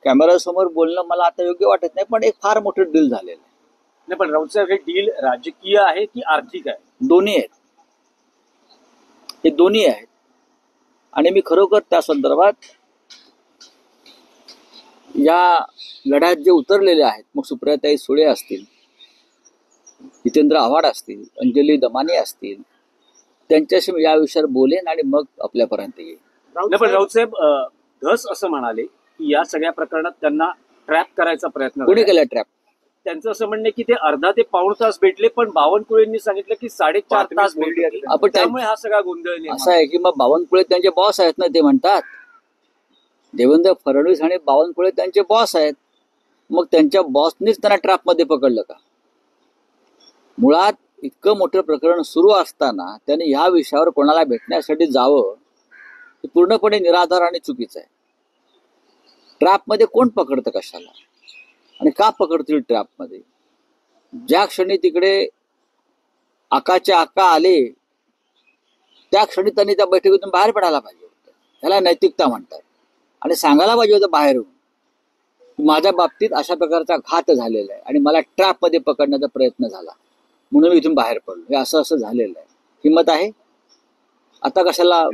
कॅमेऱ्यासमोर बोलणं मला आता योग्य वाटत नाही, पण एक फार मोठं डील झालेलं आहे. नाही, पण राऊत साहेब, हे डील राजकीय आहे की आर्थिक आहे? दोन्ही आहेत, हे दोन्ही आहेत. आणि मी खरोखर त्या संदर्भात या लढ्यात जे उतरलेले आहेत, मग सुप्रियाताई सुळे असतील, जितेंद्र आव्हाड असतील, अंजली दमानी असतील, त्यांच्याशी मी या विषयावर बोलेन आणि मग आपल्यापर्यंत येईल. नाही, पण राऊत साहेब, धस असं म्हणाले की या सगळ्या प्रकरणात त्यांना ट्रॅप करायचा प्रयत्न कोणी केला ट्रॅप? त्यांचं असं म्हणणं की ते अर्धा ते पाऊण तास भेटले, पण बावनकुळेंनी सांगितलं की 4.5 तास भेटले. आपण त्यामुळे हा सगळा गोंधळ असा आहे की मग बावनकुळे त्यांचे बॉस आहेत ना, ते म्हणतात. देवेंद्र फडणवीस आणि बावनकुळे त्यांचे बॉस आहेत. मग त्यांच्या बॉसनीच त्यांना ट्रॅपमध्ये पकडलं का? मुळात इतकं मोठं प्रकरण सुरू असताना त्यांनी ह्या विषयावर कोणाला भेटण्यासाठी जावं, हे पूर्णपणे निराधार आणि चुकीचं आहे. ट्रॅपमध्ये कोण पकडतं कशाला आणि का पकडतील ट्रॅपमध्ये? ज्या क्षणी तिकडे आकाचे आका आले त्या क्षणी त्यांनी त्या बैठकीतून बाहेर पडायला पाहिजे होतं. त्याला नैतिकता म्हणतात. आणि सांगायला पाहिजे होतं बाहेरून, माझ्या बाबतीत अशा प्रकारचा घात झालेला आहे आणि मला ट्रॅपमध्ये पकडण्याचा प्रयत्न झाला म्हणून मी इथून बाहेर पडलो. हे असं असं झालेलं आहे. हिंमत आहे? आता कशाला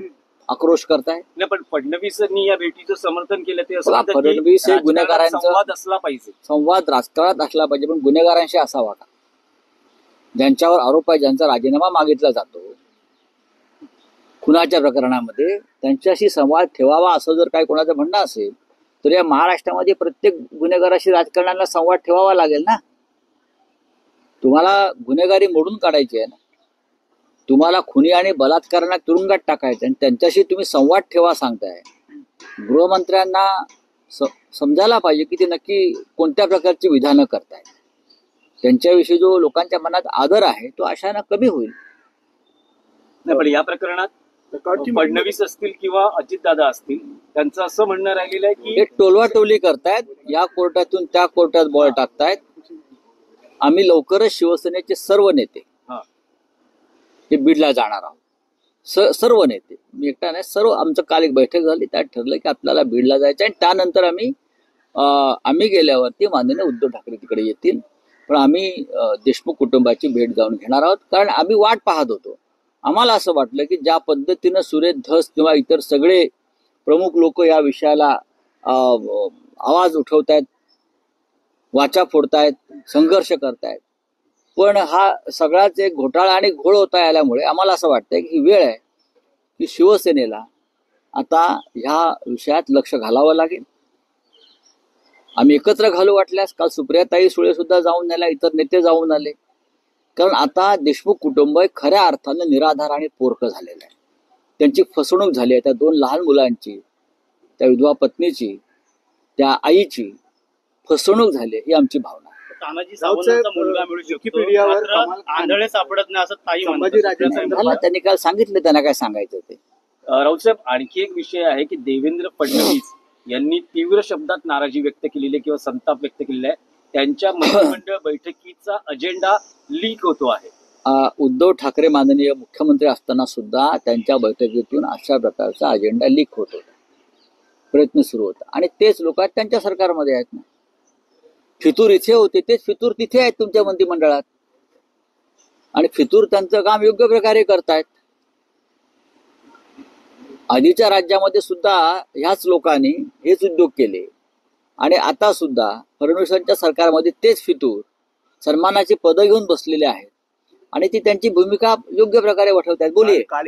आक्रोश करताय? नाही, पण फडणवीसांनी या भेटीचं समर्थन केलं. ते असं फडणवीस हे गुन्हेगारांचा संवाद असला पाहिजे, संवाद राजकारणात असला पाहिजे, पण गुन्हेगारांशी असावा का? ज्यांच्यावर आरोप आहे, ज्यांचा राजीनामा मागितला जातो खुनाच्या प्रकरणामध्ये, त्यांच्याशी संवाद ठेवावा असं जर काही कोणाचं म्हणणं असेल तर या महाराष्ट्रामध्ये प्रत्येक गुन्हेगाराशी राजकारणाला संवाद ठेवावा लागेल ना. तुम्हाला गुन्हेगारी मोडून काढायची आहे ना, तुम्हाला खुनी आणि बलात्कारांना तुरुंगात टाकायचं आणि त्यांच्याशी तुम्ही संवाद ठेवा सांगताय. गृहमंत्र्यांना समजायला पाहिजे की ते नक्की कोणत्या प्रकारची विधानं करतायत. त्यांच्याविषयी जो लोकांच्या मनात आदर आहे तो अशानं कमी होईल. नाही, पण या प्रकरणात फडणवीस असतील किंवा अजितदादा असतील, त्यांचं असं म्हणणं राहिलेलं आहे की हे टोलवाटोली करतायत, या कोर्टातून त्या कोर्टात बॉल टाकतायत. आम्ही लवकरच शिवसेनेचे सर्व नेते हे बीडला जाणार आहोत. सर्व नेते, मी एकटा नाही, सर्व. आमचं काल एक बैठक झाली, त्यात ठरलं की आपल्याला बीडला जायचं आणि त्यानंतर आम्ही गेल्यावरती माननीय उद्धव ठाकरे तिकडे येतील. पण आम्ही देशमुख कुटुंबाची भेट जाऊन घेणार आहोत, कारण आम्ही वाट पाहत होतो. आम्हाला असं वाटलं की ज्या पद्धतीनं सुरेश धस किंवा इतर सगळे प्रमुख लोक या विषयाला आवाज उठवतायत, वाचा फोडतायत, संघर्ष करतायत, पण हा सगळाच एक घोटाळा आणि घोळ होता आल्यामुळे आम्हाला असं वाटतंय की ही वेळ आहे की शिवसेनेला आता ह्या विषयात लक्ष घालावं लागेल. आम्ही एकत्र घालू वाटल्यास. काल सुप्रियाताई सुळे सुद्धा जाऊन आल्या, इतर नेते जाऊन आले. कारण आता देशमुख कुटुंब खऱ्या अर्थानं निराधार आणि पोरकं झालेलं आहे. त्यांची फसवणूक झाली आहे. त्या 2 लहान मुलांची, त्या विधवा पत्नीची, त्या आईची फसवणूक झाली, ही आमची भावना. तानाजी सावंतांचा मुलगा मिळू शकतो, आंधळे सापडत नाही असं ताई म्हणतात. त्यांनी काल सांगितलं, त्यांना काय सांगायचं ते. राऊत साहेब, आणखी एक विषय आहे की देवेंद्र फडणवीस यांनी तीव्र शब्दात नाराजी व्यक्त केलेली किंवा संताप व्यक्त केलेला आहे. त्यांच्या मंत्रिमंडळ बैठकीचा अजेंडा लीक होतो आहे. उद्धव ठाकरे माननीय मुख्यमंत्री असताना सुद्धा त्यांच्या बैठकीतून अशा प्रकारचा अजेंडा लीक होत होता, प्रयत्न सुरू होता. आणि तेच लोक त्यांच्या सरकारमध्ये आहेत ना. फितूर इथे होते, तेच फितूर तिथे आहेत तुमच्या मंत्रिमंडळात, आणि फितूर त्यांचं काम योग्य प्रकारे करतायत. आधीच्या राज्यामध्ये सुद्धा ह्याच लोकांनी हेच उद्योग केले आणि आता सुद्धा फडणवीसांच्या सरकारमध्ये तेच फितूर सन्मानाची पदं घेऊन बसलेले आहेत आणि ती त्यांची भूमिका योग्य प्रकारे वठवतात. बोलिये. काल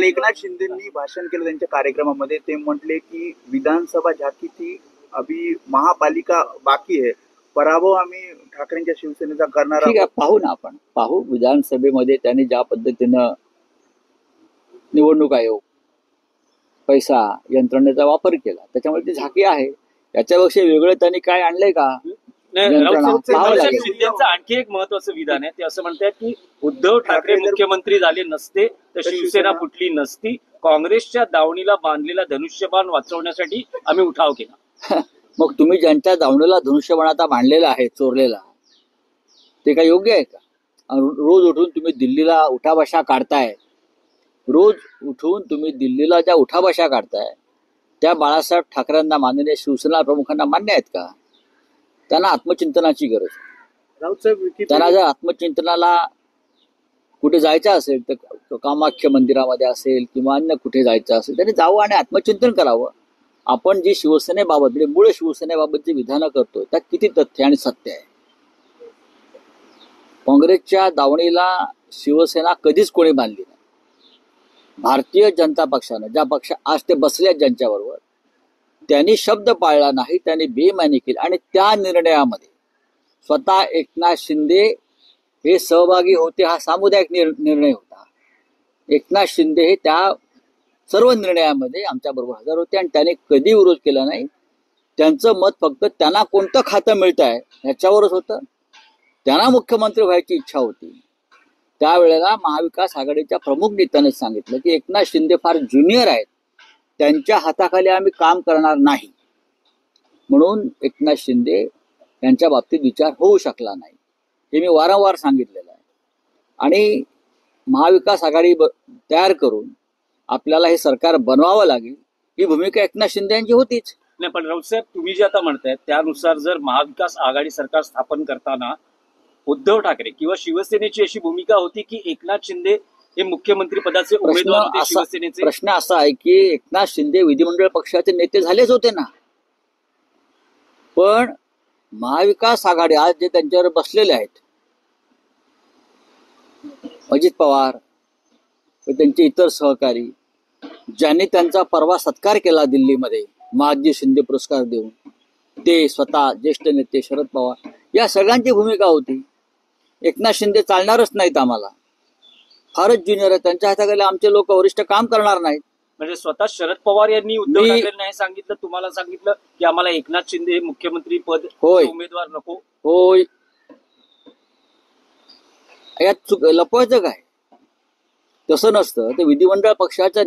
एकनाथ शिंदेंनी भाषण केलं त्यांच्या कार्यक्रमामध्ये. ते म्हटले की विधानसभा झाकी थी, अभी महापालिका बाकी है, पराभव आम्ही ठाकरेंच्या शिवसेनेचा करणार आहोत. ठीक आहे, पाहू ना, आपण पाहू. विधानसभेमध्ये त्यांनी ज्या पद्धतीनं निवडणूक आयोग, पैसा, यंत्रणेचा वापर केला, त्याच्यामुळे ती झाकी आहे. याच्यापेक्षा वेगळं त्यांनी काय आणलंय का? शिंदेचं आणखी एक महत्वाचं विधान आहे. ते असं म्हणतात की उद्धव ठाकरे मुख्यमंत्री झाले नसते तर शिवसेना फुटली नसती. काँग्रेसच्या दावणीला बांधलेला धनुष्यबाण वाचवण्यासाठी आम्ही उठाव केला. मग तुम्ही ज्यांच्या दावणीला धनुष्यबाण आता बांधलेला आहे, चोरलेला, ते काय योग्य आहे का? रोज उठून तुम्ही दिल्लीला उठाबशा काढताय, रोज उठून तुम्ही दिल्लीला ज्या उठाबशा काढताय त्या बाळासाहेब ठाकरेंना, माननीय शिवसेना प्रमुखांना मान्य आहेत का? त्यांना आत्मचिंतनाची गरज आहे. राऊतसाहेब विकी त्यांना जर आत्मचिंतनाला कुठे जायचं असेल तर कामाख्य मंदिरामध्ये असेल किंवा अन्य कुठे जायचं असेल त्यांनी जावं आणि आत्मचिंतन करावं. आपण जी शिवसेनेबाबत म्हणजे मूळ शिवसेनेबाबत जी विधानं करतोय त्यात किती तथ्य आणि सत्य आहे. काँग्रेसच्या दावणीला शिवसेना कधीच कोणी बांधली नाही. भारतीय जनता पक्षानं, ज्या पक्ष आज ते बसले आहेत ज्यांच्याबरोबर, त्यांनी शब्द पाळला नाही, त्यांनी बेईमानी केली आणि त्या निर्णयामध्ये स्वतः एकनाथ शिंदे हे सहभागी होते. हा सामुदायिक निर्णय होता. एकनाथ शिंदे हे त्या सर्व निर्णयामध्ये आमच्याबरोबर हजर होते आणि त्याने कधी विरोध केला नाही. त्यांचं मत फक्त त्यांना कोणतं खातं मिळत आहे ह्याच्यावरच होतं. त्यांना मुख्यमंत्री व्हायची इच्छा होती. त्यावेळेला महाविकास आघाडीच्या प्रमुख नेत्याने सांगितलं की एकनाथ शिंदे फार ज्युनियर आहेत, त्यांच्या हाताखाली आम्ही काम करणार नाही. म्हणून एकनाथ शिंदे यांच्या बाबतीत विचार होऊ शकला नाही. हे मी वारंवार सांगितलेलं आहे. आणि महाविकास आघाडी तयार करून आपल्याला हे सरकार बनवावं लागेल ही भूमिका एकनाथ शिंदे यांची होतीच. नाही, पण राऊतसाहेब तुम्ही जे आता म्हणताय त्यानुसार जर महाविकास आघाडी सरकार स्थापन करताना उद्धव ठाकरे किंवा शिवसेनेची अशी भूमिका होती की एकनाथ शिंदे हे मुख्यमंत्री पदाचे उमेदवार होते शिवसेनेचे. प्रश्न असा आहे की एकनाथ शिंदे विधिमंडळ पक्षाचे नेते झालेच होते ना, पण महाविकास आघाडी आज जे त्यांच्यावर बसलेले आहेत, अजित पवार व त्यांचे इतर सहकारी, ज्यांनी त्यांचा परवा सत्कार केला दिल्लीमध्ये महादजी शिंदे पुरस्कार देऊन, ते स्वतः ज्येष्ठ नेते शरद पवार, या सगळ्यांची भूमिका होती एकनाथ शिंदे चालणारच नाहीत, आम्हाला फारच ज्युनियर आहे, त्यांच्या हाताखाली आमचे लोक वरिष्ठ काम करणार नाहीत. म्हणजे स्वतः शरद पवार यांनी उद्धव ठाकरेंना हे सांगितलं, तुम्हाला सांगितलं की आम्हाला एकनाथ शिंदे हे मुख्यमंत्री पद उमेदवार नको. होय, यात लपवायचं काय? तसं नसतं. ते विधिमंडळ पक्षाच्या